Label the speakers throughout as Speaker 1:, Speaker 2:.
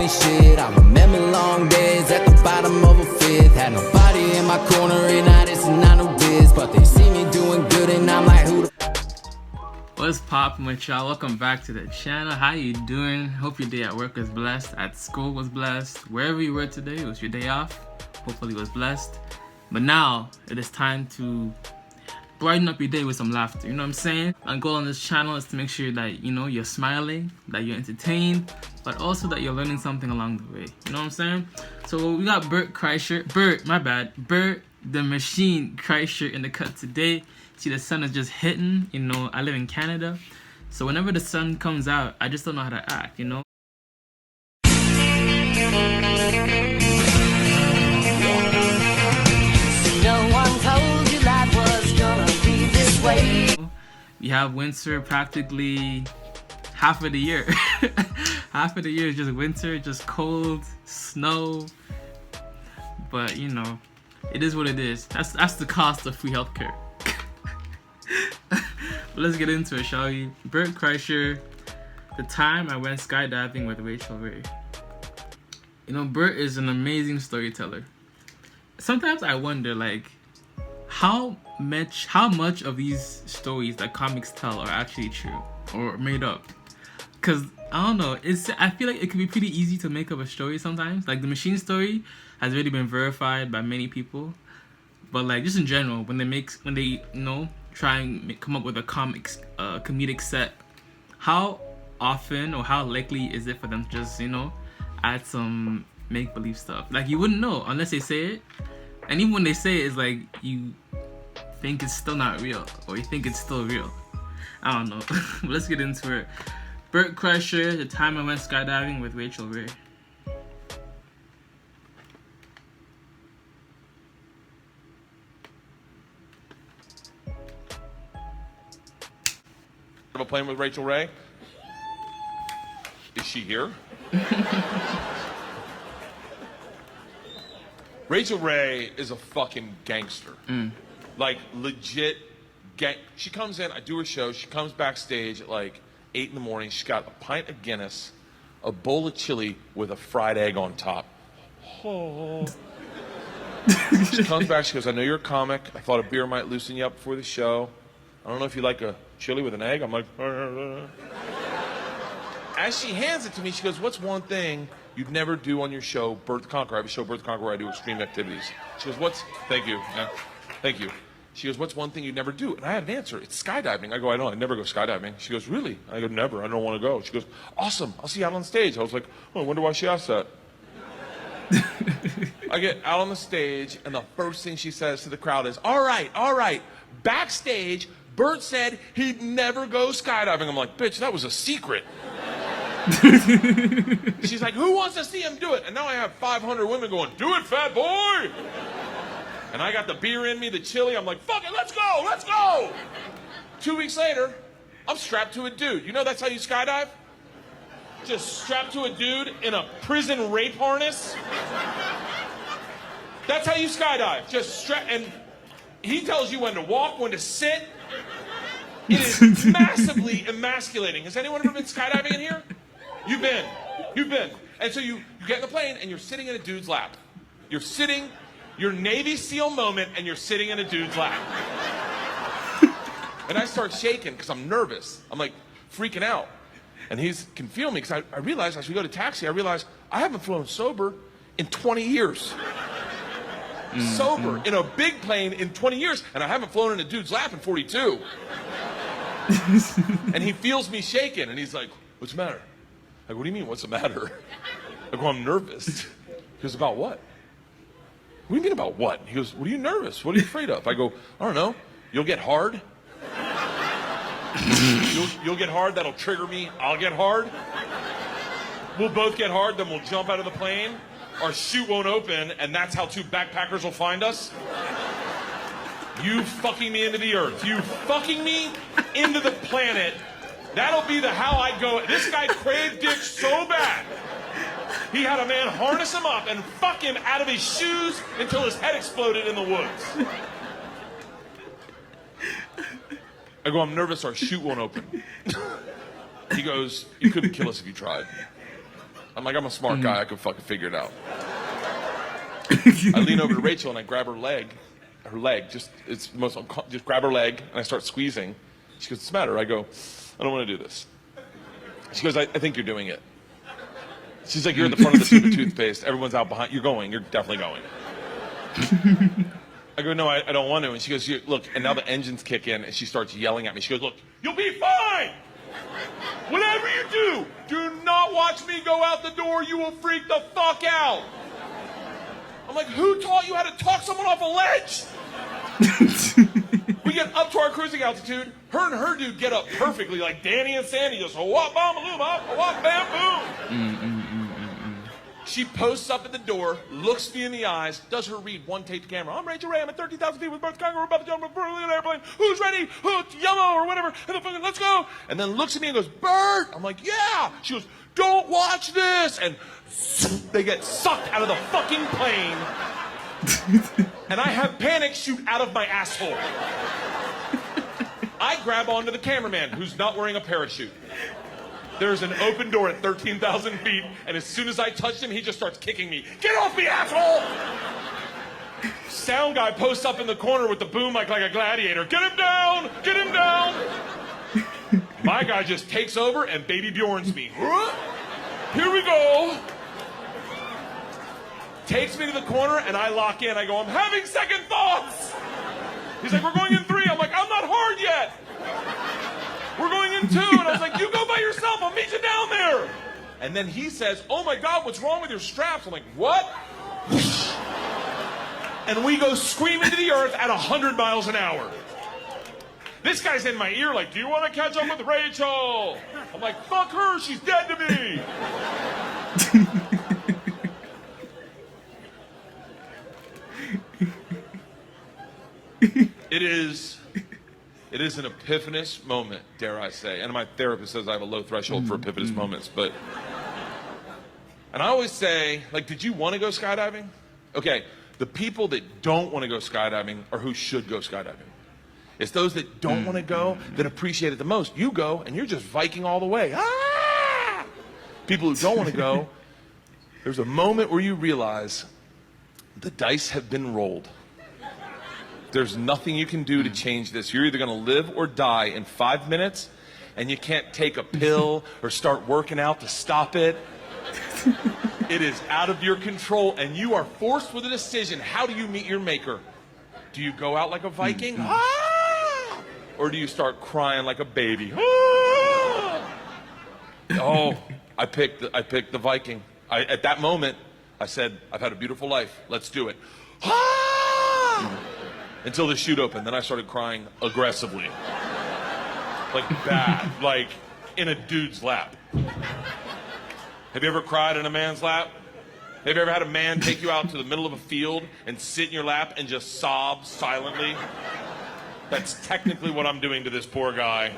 Speaker 1: and shit. I remember long days at the bottom of a fifth. Had nobody in my corner and I just not a biz. But they see me doing good and I'm like, who the
Speaker 2: What's poppin' with y'all? Welcome back to the channel. How you doing? Hope your day at work was blessed, at school was blessed, wherever you were today, it was your day off. Hopefully it was blessed. But now it is time to brighten up your day with some laughter. You know what I'm saying? My goal on this channel is to make sure that you're smiling, that you're entertained, but also that you're learning something along the way. You know what I'm saying? So we got Bert Kreischer, Bert the Machine Kreischer in the cut today. See, the sun is just hitting. I live in Canada, so whenever the sun comes out, I just don't know how to act.
Speaker 3: No one told you life was gonna be this way.
Speaker 2: We have winter practically half of the year. Half of the year is just winter, just cold, snow. But it is what it is. That's the cost of free healthcare. But let's get into it, shall we? Bert Kreischer, the time I went skydiving with Rachel Ray. Bert is an amazing storyteller. Sometimes I wonder, how much of these stories that comics tell are actually true or made up. Cause I don't know, I feel like it can be pretty easy to make up a story sometimes. Like the machine story has already been verified by many people, but just in general, when they try and come up with a comedic set, how often or how likely is it for them to just add some make-believe stuff? You wouldn't know unless they say it, and even when they say it, it's you think it's still not real, or you think it's still real. I don't know. But let's get into it. Bert Kreischer, the time I went skydiving with Rachel Ray.
Speaker 4: A plane with Rachel Ray? Is she here? Rachel Ray is a fucking gangster. Legit she comes in, I do her show, she comes backstage at 8 in the morning. She's got a pint of Guinness, a bowl of chili with a fried egg on top. Oh. She comes back, she goes, I know you're a comic. I thought a beer might loosen you up before the show. I don't know if you like a chili with an egg. I'm like, As she hands it to me, she goes, what's one thing you'd never do on your show, Bert the Conqueror? I have a show, Bert the Conqueror, where I do extreme activities. She goes, thank you. Yeah, thank you. She goes, what's one thing you'd never do? And I had an answer. It's skydiving. I go, I know, I never go skydiving. She goes, really? I go, never. I don't want to go. She goes, awesome. I'll see you out on stage. I was like, oh, I wonder why she asked that. I get out on the stage, and the first thing she says to the crowd is, all right. Backstage, Bert said he'd never go skydiving. I'm like, bitch, that was a secret. She's like, who wants to see him do it? And now I have 500 women going, do it, fat boy. And I got the beer in me, the chili. I'm like, fuck it, let's go. 2 weeks later, I'm strapped to a dude. That's how you skydive? Just strapped to a dude in a prison rape harness. That's how you skydive. Just strapped, and he tells you when to walk, when to sit. It is massively emasculating. Has anyone ever been skydiving in here? You've been. And so you get in the plane and you're sitting in a dude's lap. You're sitting, your Navy SEAL moment, and you're sitting in a dude's lap. And I start shaking because I'm nervous. I'm freaking out. And he can feel me because I realize as we go to taxi, I haven't flown sober in 20 years. Sober in a big plane in 20 years, and I haven't flown in a dude's lap in 42. And he feels me shaking, and he's like, what's the matter? I go, what do you mean, what's the matter? I go, I'm nervous. He goes, about what? What do you mean about what? He goes, what are you nervous? What are you afraid of? I go, I don't know. You'll get hard. You'll get hard, that'll trigger me. I'll get hard. We'll both get hard, then we'll jump out of the plane. Our chute won't open, and that's how two backpackers will find us. You fucking me into the earth. You fucking me into the planet. That'll be the how I go. This guy craved dick so bad. He had a man harness him up and fuck him out of his shoes until his head exploded in the woods. I go, I'm nervous our chute won't open. He goes, you couldn't kill us if you tried. I'm like, I'm a smart guy. I can fucking figure it out. I lean over to Rachel and I grab her leg, just grab her leg and I start squeezing. She goes, what's the matter? I go, I don't want to do this. She goes, I think you're doing it. She's like, you're in the front of the tube of toothpaste. Everyone's out behind. You're going. You're definitely going. I go, no, I don't want to. And she goes, look, and now the engines kick in and she starts yelling at me. She goes, look, you'll be fine. Whatever you do not watch me go out the door. You will freak the fuck out. I'm like, who taught you how to talk someone off a ledge? We get up to our cruising altitude. Her and her dude get up perfectly, like Danny and Sandy, just wop bam boom, wop bam boom. She posts up at the door, looks me in the eyes, does her read, one take to camera. I'm Rachel Ray, I'm at 30,000 feet with Bert Kreischer, we're about to jump from an airplane. Who's ready? Yellow or whatever. And then fucking, let's go. And then looks at me and goes, Bert. I'm like, yeah. She goes, don't watch this. And they get sucked out of the fucking plane. And I have panic shoot out of my asshole. I grab onto the cameraman who's not wearing a parachute. There's an open door at 13,000 feet, and as soon as I touch him, he just starts kicking me. Get off me, asshole! Sound guy posts up in the corner with the boom like a gladiator. Get him down! Get him down! My guy just takes over and baby Bjorns me. Here we go. Takes me to the corner, and I lock in. I go, I'm having second thoughts. He's like, we're going in 3. I'm like, I'm not hard yet. We're going in 2. And I was like, you go by yourself. I'll meet you down there. And then he says, oh, my God, what's wrong with your straps? I'm like, what? And we go screaming to the earth at 100 miles an hour. This guy's in my ear like, do you want to catch up with Rachel? I'm like, fuck her. She's dead to me. It is an epiphanous moment, dare I say. And my therapist says I have a low threshold for epiphanous moments, but... And I always say, like, did you want to go skydiving? Okay, the people that don't want to go skydiving are who should go skydiving. It's those that don't want to go that appreciate it the most. You go, and you're just Viking all the way. Ah! People who don't want to go, there's a moment where you realize the dice have been rolled. There's nothing you can do to change this. You're either going to live or die in 5 minutes, and you can't take a pill or start working out to stop it. It is out of your control, and you are forced with a decision. How do you meet your maker? Do you go out like a Viking? Ah! Or do you start crying like a baby? Ah! Oh, I picked the Viking. At that moment, I said, I've had a beautiful life. Let's do it. Ah! Until the chute opened, then I started crying aggressively. Like bad, like in a dude's lap. Have you ever cried in a man's lap? Have you ever had a man take you out to the middle of a field and sit in your lap and just sob silently? That's technically what I'm doing to this poor guy.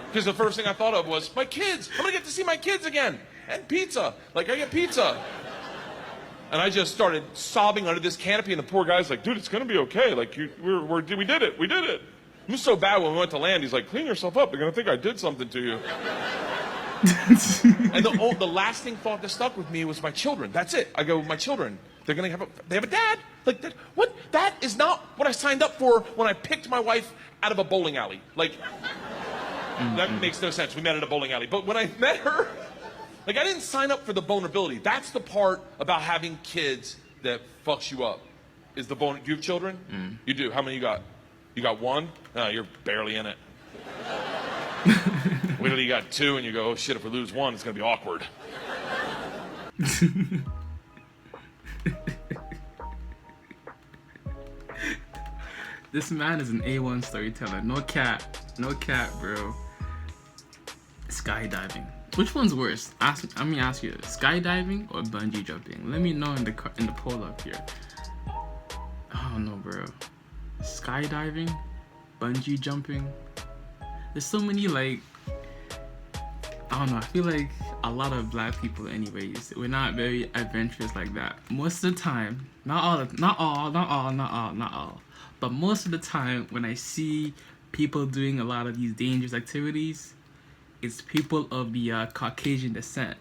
Speaker 4: Because the first thing I thought of was, my kids, I'm gonna get to see my kids again. And pizza, like I get pizza. And I just started sobbing under this canopy, and the poor guy's like, dude, it's gonna be okay. Like, we did it. It was so bad when we went to land, he's like, clean yourself up. They're gonna think I did something to you. And the lasting thought that stuck with me was my children. That's it. I go, my children, they have a dad? Like, what? That is not what I signed up for when I picked my wife out of a bowling alley. Like, that makes no sense. We met at a bowling alley. But when I met her, like, I didn't sign up for the vulnerability. That's the part about having kids that fucks you up. Is the do you have children? You do. How many you got? You got 1? No, you're barely in it. Wait till you got 2 and you go, oh shit, if we lose 1, it's gonna be awkward.
Speaker 2: This man is an A1 storyteller. No cap, bro. Skydiving. Which one's worse? Let me ask you: skydiving or bungee jumping? Let me know in the poll up here. Oh no, bro. Skydiving, bungee jumping. There's so many, like, I don't know. I feel like a lot of black people, anyways, we're not very adventurous like that. Most of the time, not all, but most of the time, when I see people doing a lot of these dangerous activities, it's people of the Caucasian descent.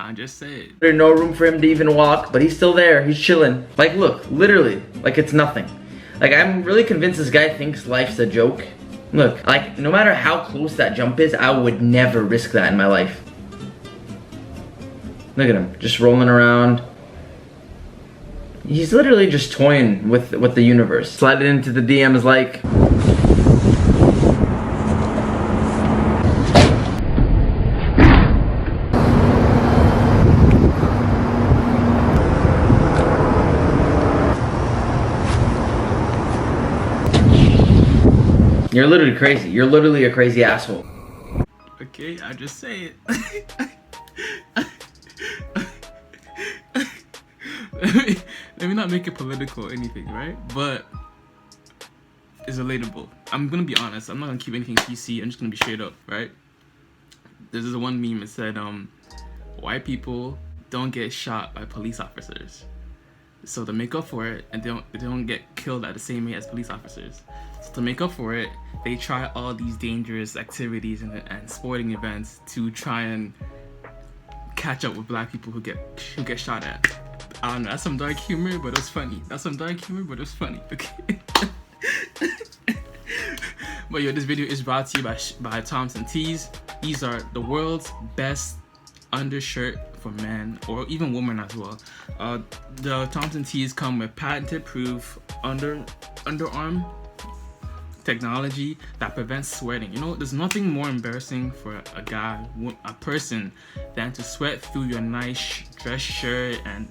Speaker 2: I just said.
Speaker 5: There's no room for him to even walk, but he's still there. He's chilling. Like, look, literally, like it's nothing. Like, I'm really convinced this guy thinks life's a joke. Look, like, no matter how close that jump is, I would never risk that in my life. Look at him, just rolling around. He's literally just toying with the universe. Sliding into the DMs like... You're literally crazy. You're literally a crazy asshole.
Speaker 2: Okay, I just say it. let me not make it political or anything, right? But it's relatable. I'm gonna be honest. I'm not gonna keep anything PC. I'm just gonna be straight up, right? There's this one meme that said, white people don't get shot by police officers. So to make up for it, and they don't get killed at the same rate as police officers. So to make up for it, they try all these dangerous activities and sporting events to try and catch up with black people who get shot at. I don't know, that's some dark humor, but it's funny. That's some dark humor, but it's funny. Okay. But yo, this video is brought to you by Thompson tees. These are the world's best undershirt for men or even women as well. The Thompson tees come with patented proof underarm technology that prevents sweating. You know, there's nothing more embarrassing for a person than to sweat through your nice dress shirt and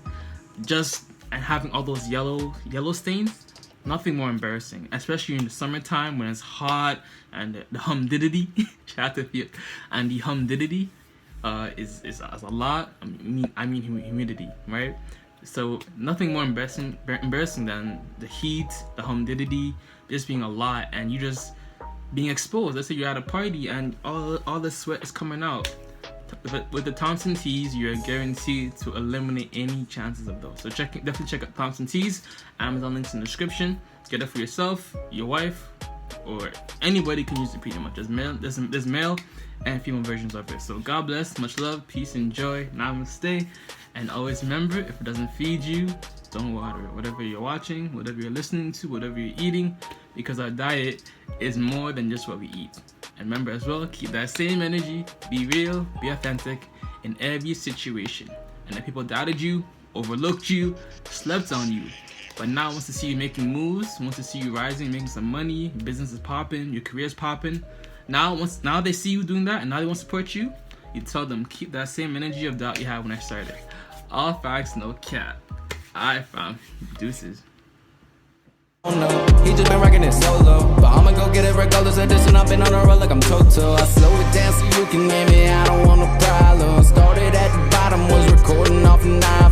Speaker 2: having all those yellow stains. Nothing more embarrassing, especially in the summertime when it's hot and the humidity and the humidity is a lot. I mean humidity, right? So nothing more embarrassing than the heat, the humidity, just being a lot, and you just being exposed. Let's say you're at a party and all the sweat is coming out. With the Thompson tees, you're guaranteed to eliminate any chances of those. So definitely check out Thompson tees. Amazon links in the description. Get it for yourself, your wife, or anybody can use it pretty much. There's male and female versions of it. So God bless, much love, peace and joy, namaste. And always remember, if it doesn't feed you, don't water it. Whatever you're watching, whatever you're listening to, whatever you're eating, because our diet is more than just what we eat. And remember as well, keep that same energy, be real, be authentic in every situation. And if people doubted you, overlooked you, slept on you, but now wants to see you making moves, wants to see you rising, making some money, your business is popping, your career is popping. Now they see you doing that and now they want to support you, you tell them, keep that same energy of doubt you had when I started. All facts, no cap. Alright fam, deuces.
Speaker 1: Oh no, he just been rocking it solo, but I'ma go get it regardless of this, and I've been on a roll like I'm Toto. I slow it down so you can hear me, I don't want no problem. Started at the bottom, was recording off an iPhone.